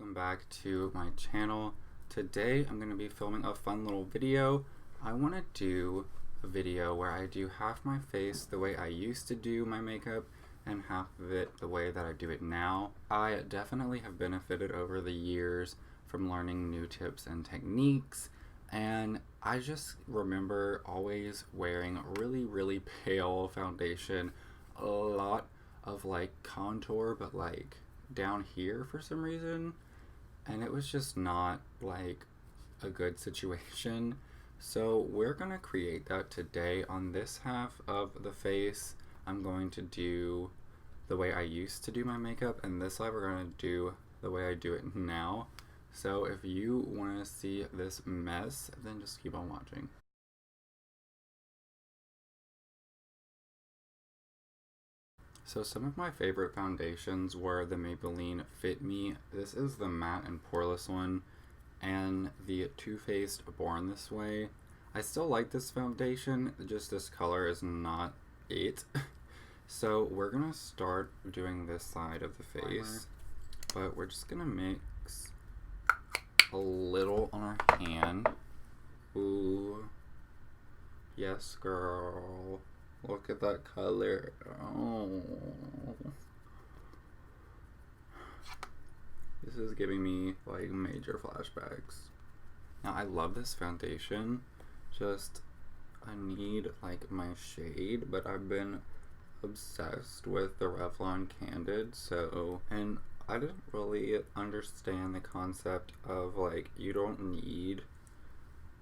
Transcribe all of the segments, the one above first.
welcome back to my channel. Today I'm going to be filming a fun little video. I want to do a video where I do half my face the way I used to do my makeup and half of it the way that I do it now. I definitely have benefited over the years from learning new tips and techniques, and I just remember always wearing really pale foundation, a lot of like contour, but like down here for some reason, and it was just not like a good situation. So we're gonna create that today. On this half of the face, I'm going to do the way I used to do my makeup, and this side we're gonna do the way I do it now. So if you want to see this mess, then just keep on watching. So some of my favorite foundations were the Maybelline Fit Me. This is the matte and poreless one, and the Too Faced Born This Way. I still like this foundation, just this color is not it. So we're gonna start doing this side of the face, but we're just gonna mix a little on our hand. Ooh, yes girl. Look at that color. Oh. This is giving me like major flashbacks. Now I love this foundation. Just I need like my shade, but I've been obsessed with the Revlon Candid, and I didn't really understand the concept of like you don't need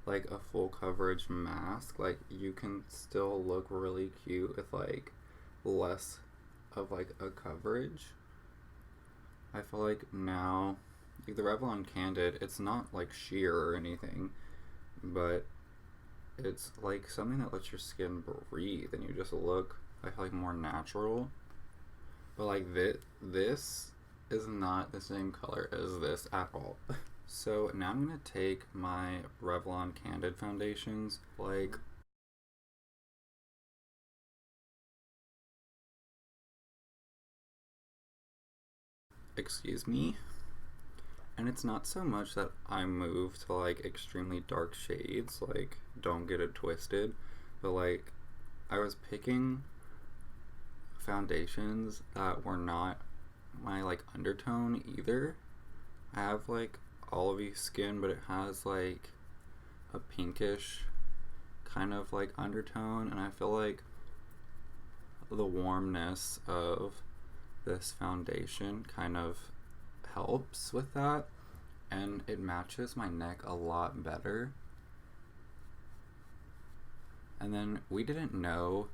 like a full coverage mask. Like you can still look really cute with like less of like a coverage. I feel like now like the Revlon Candid, it's not like sheer or anything, but it's like something that lets your skin breathe and you just look, I feel like, more natural. But like this is not the same color as this at all. So now I'm going to take my Revlon Candid foundations, like, excuse me, and it's not so much that I move to like extremely dark shades, like, don't get it twisted, but like, I was picking foundations that were not my like undertone either. I have like olivey skin, but it has like a pinkish kind of like undertone, and I feel like the warmness of this foundation kind of helps with that, and it matches my neck a lot better. And then we didn't know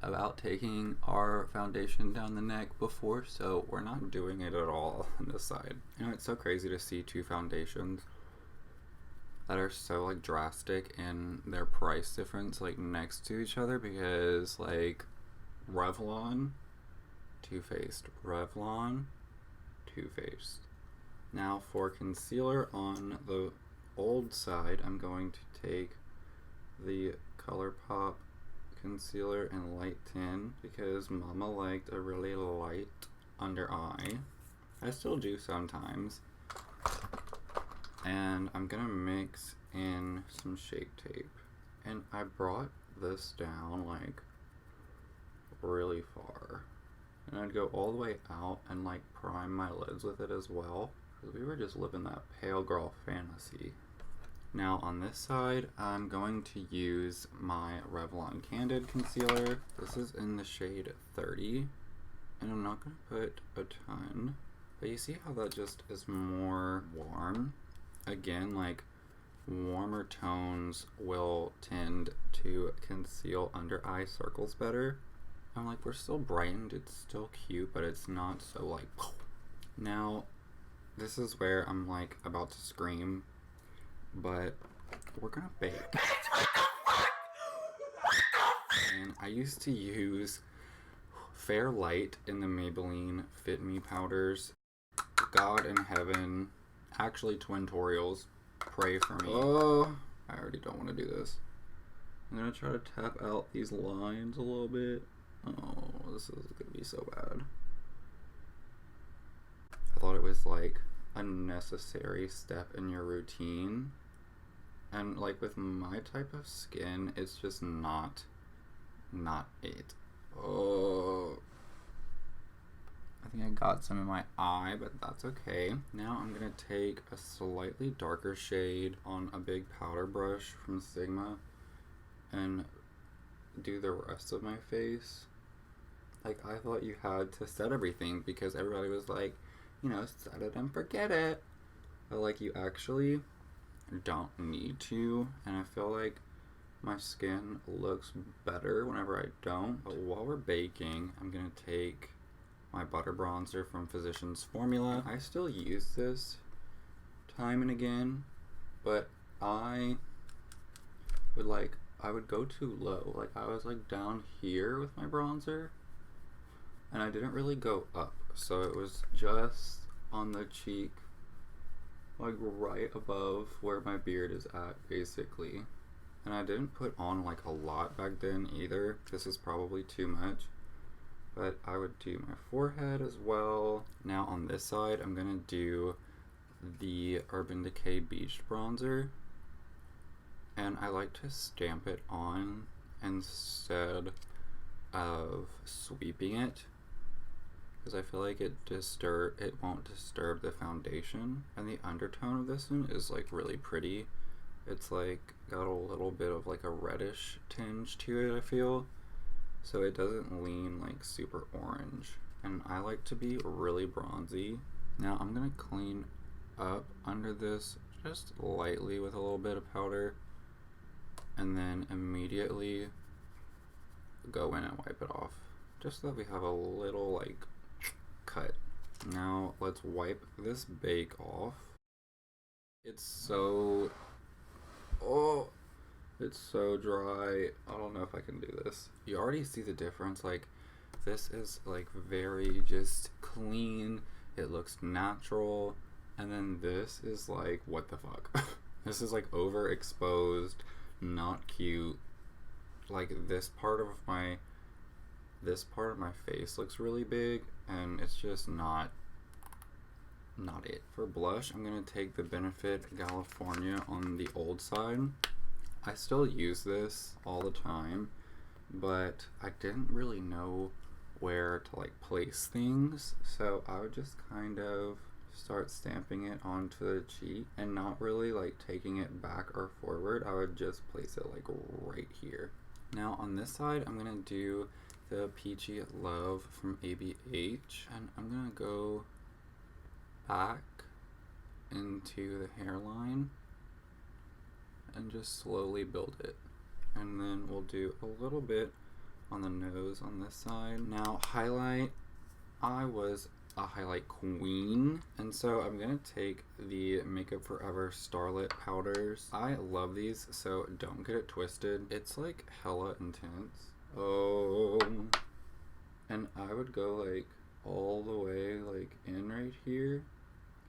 about taking our foundation down the neck before, so we're not doing it at all on this side. You know, it's so crazy to see two foundations that are so like drastic in their price difference like next to each other, because like Revlon, Too Faced, Revlon, Too Faced. Now for concealer on the old side, I'm going to take the ColourPop concealer in light 10 because mama liked a really light under eye. I still do sometimes. And I'm gonna mix in some Shape Tape. And I brought this down like really far. And I'd go all the way out and like prime my lids with it as well, because we were just living that pale girl fantasy. Now on this side, I'm going to use my Revlon Candid concealer. This is in the shade 30, and I'm not going to put a ton, but you see how that just is more warm? Again, like warmer tones will tend to conceal under eye circles better. I'm like, we're still brightened, it's still cute, but it's not so like, now this is where I'm like about to scream, but we're gonna bake. And I used to use Fair Light in the Maybelline Fit Me powders. God in heaven, actually Twintorials, pray for me. Oh, I already don't want to do this. I'm gonna try to tap out these lines a little bit. Oh, this is gonna be so bad. I thought it was like a necessary step in your routine. And like with my type of skin, it's just not it. Oh, I think I got some in my eye, but that's okay. Now I'm gonna take a slightly darker shade on a big powder brush from Sigma and do the rest of my face. Like, I thought you had to set everything because everybody was like, set it and forget it. But like, you actually don't need to, and I feel like my skin looks better whenever I don't. But while we're baking, I'm gonna take my butter bronzer from Physicians Formula. I still use this time and again, but I would go too low. Like, I was like down here with my bronzer, and I didn't really go up, so it was just on the cheek, like right above where my beard is at, basically. And I didn't put on like a lot back then either. This is probably too much, but I would do my forehead as well. Now on this side, I'm gonna do the Urban Decay Beach Bronzer, and I like to stamp it on instead of sweeping it, because I feel like it won't disturb the foundation. And the undertone of this one is like really pretty. It's like got a little bit of like a reddish tinge to it, I feel, so it doesn't lean like super orange, and I like to be really bronzy. Now I'm gonna clean up under this just lightly with a little bit of powder, and then immediately go in and wipe it off, just so that we have a little like cut. Now let's wipe this bake off. It's so dry. I don't know if I can do this. You already see the difference. Like, this is like very just clean. It looks natural. And then this is like, what the fuck? This is like overexposed, not cute. Like, this part of my face looks really big, and it's just not it. For blush, I'm gonna take the Benefit California on the old side. I still use this all the time, but I didn't really know where to like place things, so I would just kind of start stamping it onto the cheek and not really like taking it back or forward. I would just place it like right here. Now on this side, I'm gonna do the Peachy Love from ABH, and I'm gonna go back into the hairline and just slowly build it. And then we'll do a little bit on the nose on this side. Now highlight, I was a highlight queen, and so I'm gonna take the Makeup Forever Starlit powders. I love these, so don't get it twisted. It's like hella intense. And I would go like all the way like in right here,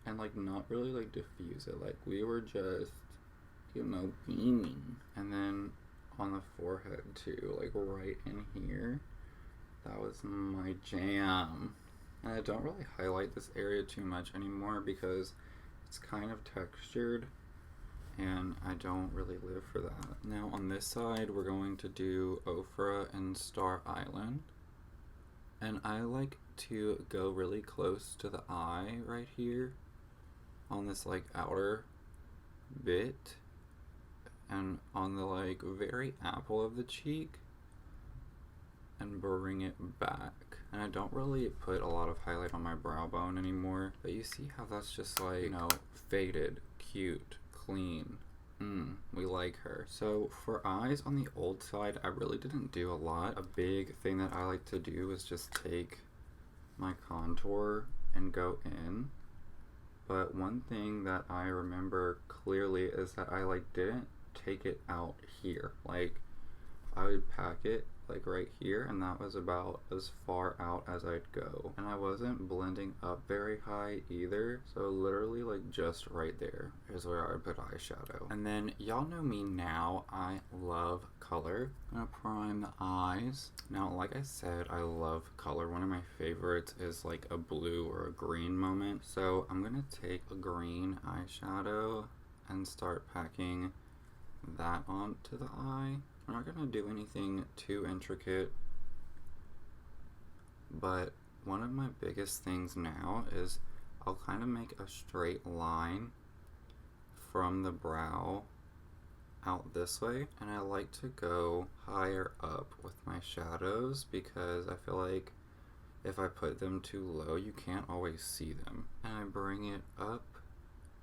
and like not really like diffuse it, like we were just, beaming. And then on the forehead too, like right in here. That was my jam. And I don't really highlight this area too much anymore because it's kind of textured, and I don't really live for that. Now on this side, we're going to do Ofra and Star Island. And I like to go really close to the eye right here on this like outer bit, and on the like very apple of the cheek, and bring it back. And I don't really put a lot of highlight on my brow bone anymore, but you see how that's just like, faded, cute, clean. We like her. So for eyes on the old side, I really didn't do a lot. A big thing that I like to do is just take my contour and go in. But one thing that I remember clearly is that I like didn't take it out here. Like, I would pack it like right here, and that was about as far out as I'd go. And I wasn't blending up very high either, so literally like just right there is where I would put eyeshadow. And then y'all know me now, I love color. I'm gonna prime the eyes. Now, like I said, I love color. One of my favorites is like a blue or a green moment. So I'm gonna take a green eyeshadow and start packing that onto the eye. I'm not gonna do anything too intricate, but one of my biggest things now is I'll kind of make a straight line from the brow out this way, and I like to go higher up with my shadows because I feel like if I put them too low, you can't always see them. And I bring it up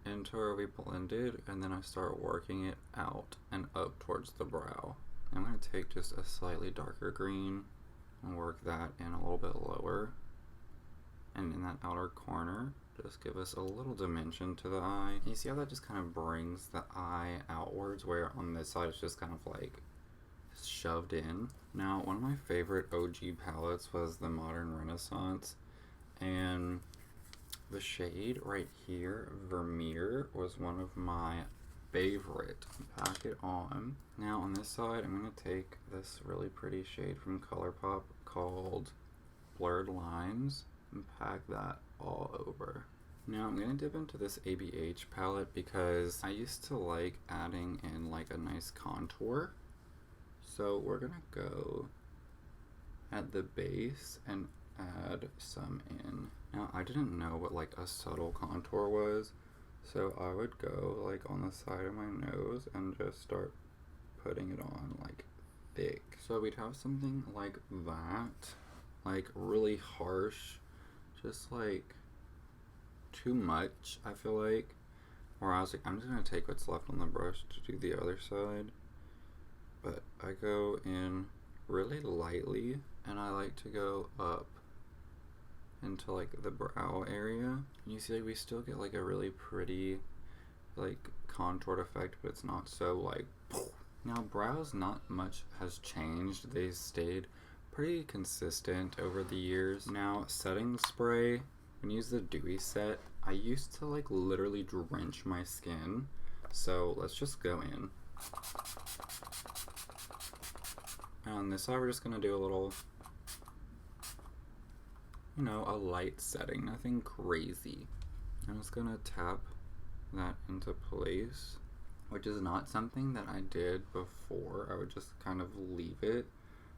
into where we blended, and then I start working it out and up towards the brow. I'm going to take just a slightly darker green and work that in a little bit lower. And in that outer corner, just give us a little dimension to the eye. You see how that just kind of brings the eye outwards, where on this side it's just kind of like shoved in. Now, one of my favorite OG palettes was the Modern Renaissance, and the shade right here, Vermeer, was one of my favorite. Pack it on. Now on this side, I'm going to take this really pretty shade from ColourPop called Blurred Lines and pack that all over. Now I'm going to dip into this ABH palette because I used to like adding in like a nice contour. So we're going to go at the base and add some in. Now I didn't know what like a subtle contour was, so I would go like on the side of my nose and just start putting it on like thick. So we'd have something like that, like really harsh, just like too much, I feel like. Or I was like, I'm just gonna take what's left on the brush to do the other side. But I go in really lightly, and I like to go up into like the brow area. And you see like we still get like a really pretty like contoured effect, but it's not so like now brows, not much has changed. They stayed pretty consistent over the years. Now setting spray, when you use the dewy set, I used to like literally drench my skin, so let's just go in. And on this side we're just gonna do a little, you know, a light setting, nothing crazy. I'm just gonna tap that into place, which is not something that I did before. I would just kind of leave it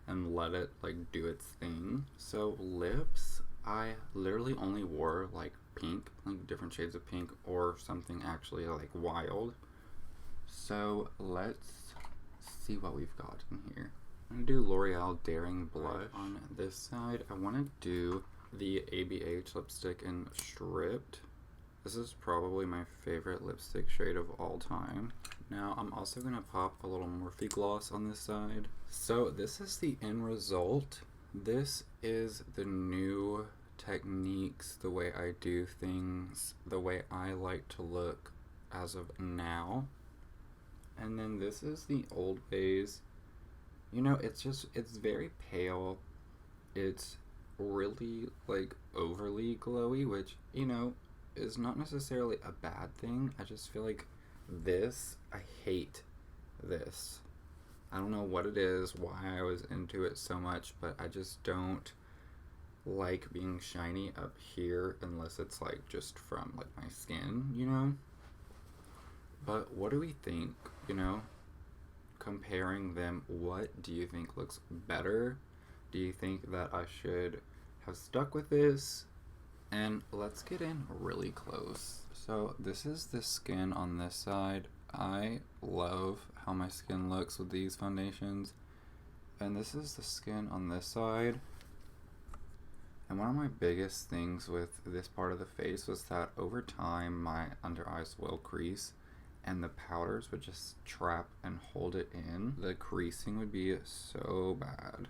and let it like do its thing. So lips, I literally only wore like pink, like different shades of pink or something actually like wild. So let's see what we've got in here. I'm gonna do L'Oreal Daring Blush. On this side, I wanna do the ABH lipstick in Stripped. This is probably my favorite lipstick shade of all time. Now I'm also gonna pop a little Morphe gloss on this side. So this is the end result. This is the new techniques, the way I do things, the way I like to look as of now. And then this is the old ways. You know, it's very pale. It's really like overly glowy, which, you know, is not necessarily a bad thing. I just feel like this, I hate this. I don't know what it is, why I was into it so much, but I just don't like being shiny up here unless it's like just from like my skin, you know? But what do we think, you know? Comparing them, what do you think looks better? Do you think that I should have stuck with this? And let's get in really close. So this is the skin on this side. I love how my skin looks with these foundations. And this is the skin on this side. And one of my biggest things with this part of the face was that over time my under eyes will crease, and the powders would just trap and hold it in. The creasing would be so bad.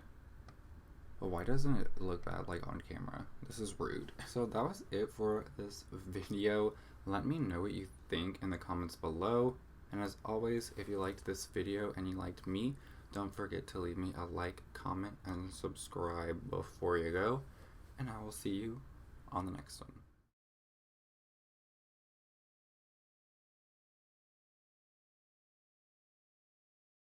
But why doesn't it look bad like on camera? This is rude. So that was it for this video. Let me know what you think in the comments below. And as always, if you liked this video and you liked me, Don't forget to leave me a like, comment, and subscribe before you go. And I will see you on the next one.